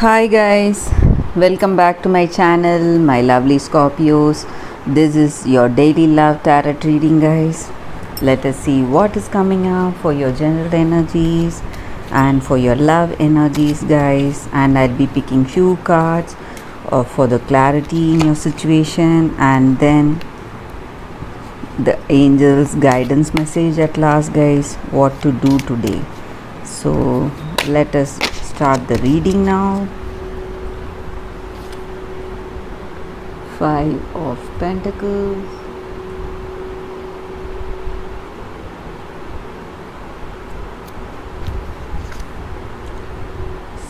Hi guys, welcome back to my channel, my lovely Scorpios. This is your daily love tarot reading, guys. Let us see what is coming up for your general energies and for your love energies, guys. And I'll be picking few cards for the clarity in your situation, and then the angels guidance message at last, guys, what to do today. So let us start the reading now. Five of Pentacles,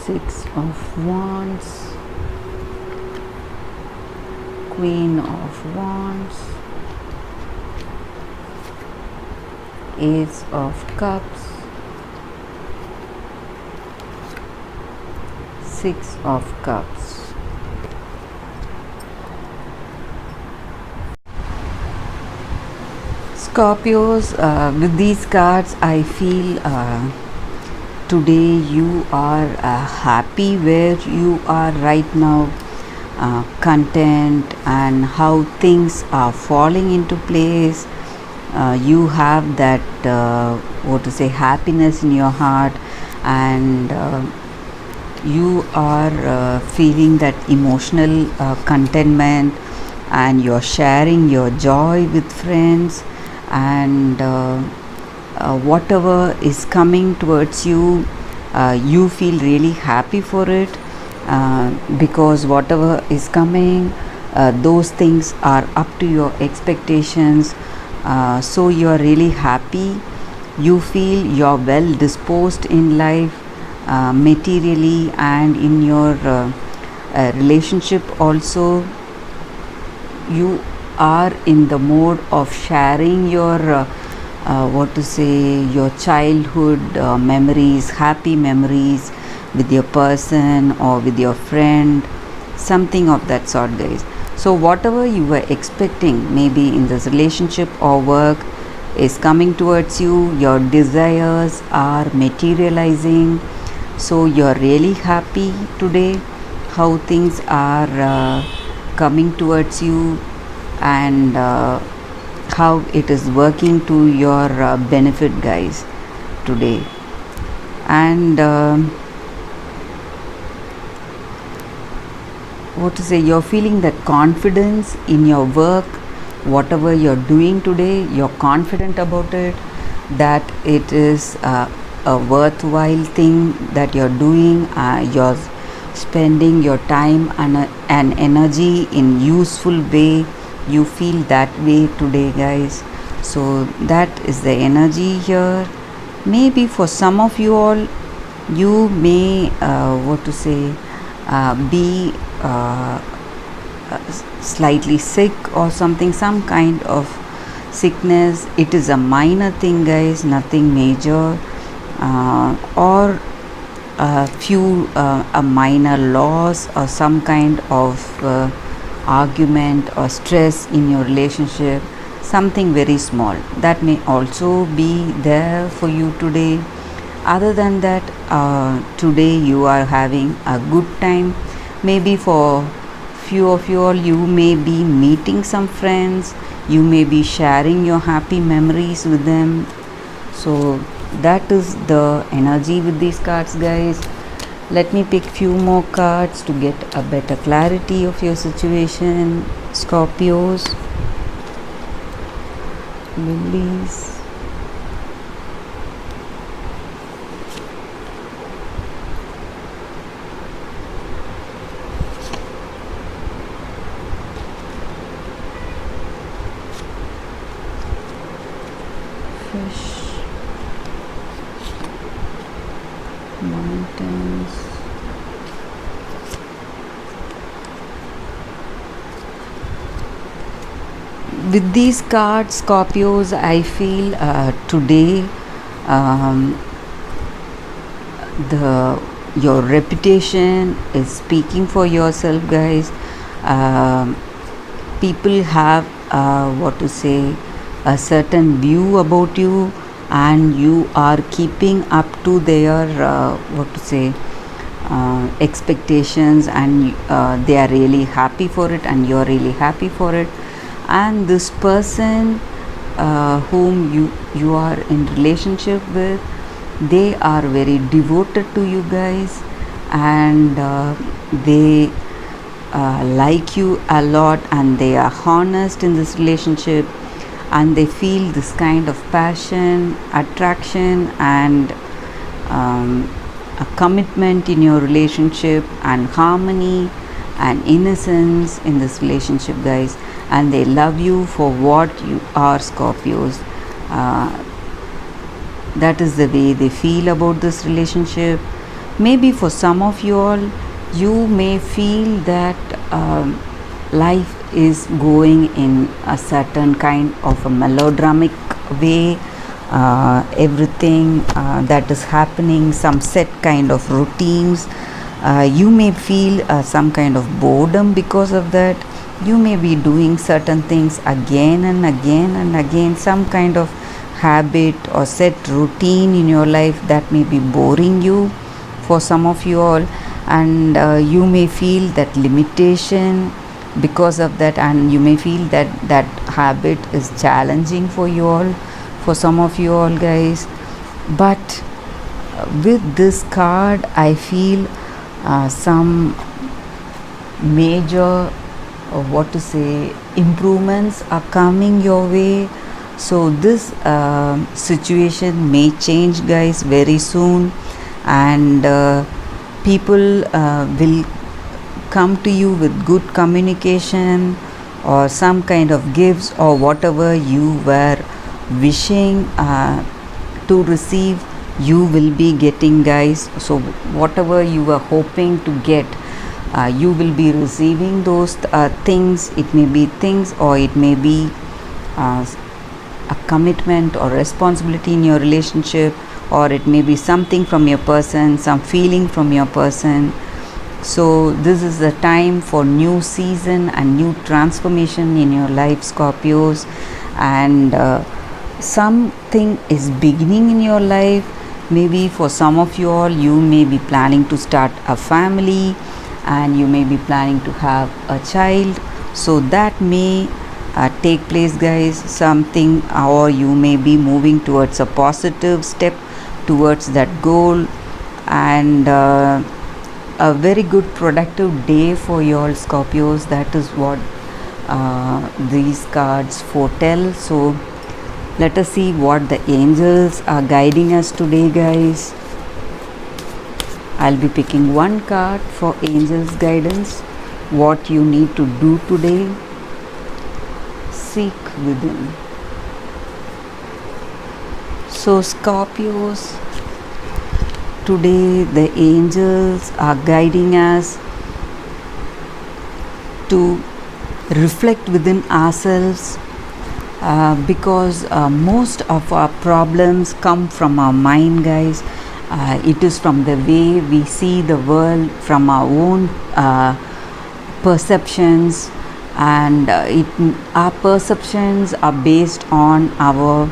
Six of Wands, Queen of Wands, Ace of Cups, Six of Cups. Scorpios, with these cards, I feel today you are happy where you are right now, content, and how things are falling into place. You have that happiness in your heart, and you are feeling that emotional contentment, and you're sharing your joy with friends, and whatever is coming towards you, you feel really happy for it, because whatever is coming, those things are up to your expectations, so you're really happy. You feel you're well disposed in life, materially, and in your relationship also. You are in the mode of sharing your your childhood memories, happy memories with your person or with your friend, something of that sort, guys. So whatever you were expecting, maybe in this relationship or work, is coming towards you. Your desires are materializing, so you're really happy today how things are coming towards you, and how it is working to your benefit, guys, today. And you're feeling that confidence in your work, whatever you're doing today, you're confident about it, that it is a worthwhile thing that you're doing. You're spending your time and energy in useful way. You feel that way today, guys. So that is the energy here. Maybe for some of you all, you may be slightly sick or something, some kind of sickness. It is a minor thing, guys, nothing major, or a minor loss or some kind of argument or stress in your relationship, something very small that may also be there for you today. Other than that, today you are having a good time. Maybe for few of you all, you may be meeting some friends, you may be sharing your happy memories with them. So that is the energy with these cards, guys. Let me pick few more cards to get a better clarity of your situation, Scorpios. Lilies, fish, mountains, with these cards, Scorpios, I feel today um, your reputation is speaking for yourself, guys. People have a certain view about you, and you are keeping up to their expectations, and they are really happy for it and you're really happy for it. And this person whom you are in relationship with, they are very devoted to you guys, and they like you a lot, and they are honest in this relationship, and they feel this kind of passion, attraction, and a commitment in your relationship, and harmony and innocence in this relationship, guys. And they love you for what you are, Scorpios. That is the way they feel about this relationship. Maybe for some of you all, you may feel that life is going in a certain kind of a melodramatic way. Everything that is happening, some set kind of routines. You may feel some kind of boredom because of that. You may be doing certain things again and again and again, some kind of habit or set routine in your life that may be boring you for some of you all, and you may feel that limitation because of that, and you may feel that that habit is challenging for you all, for some of you all, guys. But with this card, I feel some major improvements are coming your way. So this situation may change, guys, very soon, and people will come to you with good communication or some kind of gifts or whatever you were wishing to receive, you will be getting, guys. So whatever you were hoping to get, you will be receiving those things. It may be things, or it may be a commitment or responsibility in your relationship, or it may be something from your person, some feeling from your person. So this is the time for new season and new transformation in your life, Scorpios, and something is beginning in your life. Maybe for some of you all, you may be planning to start a family, and you may be planning to have a child. So that may take place, guys, something, or you may be moving towards a positive step towards that goal. And a very good productive day for you all, Scorpios. That is what these cards foretell. So let us see what the angels are guiding us today, guys. I'll be picking one card for angels guidance. What you need to do today: seek within. So Scorpios, today the angels are guiding us to reflect within ourselves, because most of our problems come from our mind, guys. It is from the way we see the world, from our own perceptions, and our perceptions are based on our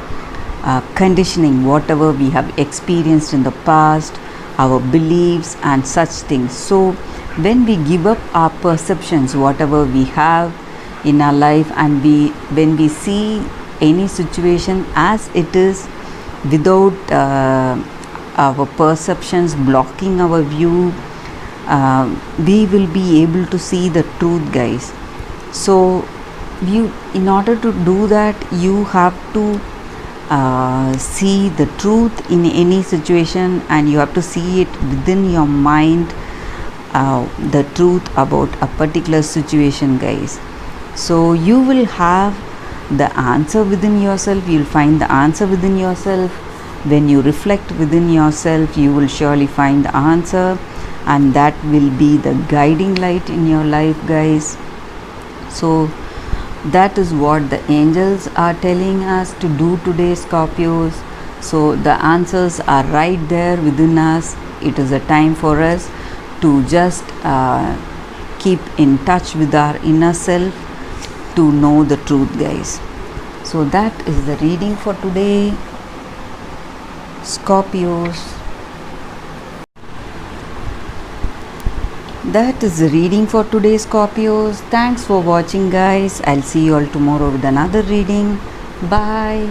conditioning, whatever we have experienced in the past, our beliefs and such things. So when we give up our perceptions, whatever we have in our life, and when we see any situation as it is, without our perceptions blocking our view, we will be able to see the truth, guys. So in order to do that, you have to see the truth in any situation, and you have to see it within your mind, the truth about a particular situation, guys. So you will have the answer within yourself. You'll find the answer within yourself. When you reflect within yourself, you will surely find the answer, and that will be the guiding light in your life, guys. So that is what the angels are telling us to do today, Scorpios. So the answers are right there within us. It is a time for us to just keep in touch with our inner self to know the truth, guys. So that is the reading for today, Scorpios. That is the reading for today, Scorpios. Thanks for watching, guys. I'll see you all tomorrow with another reading. Bye.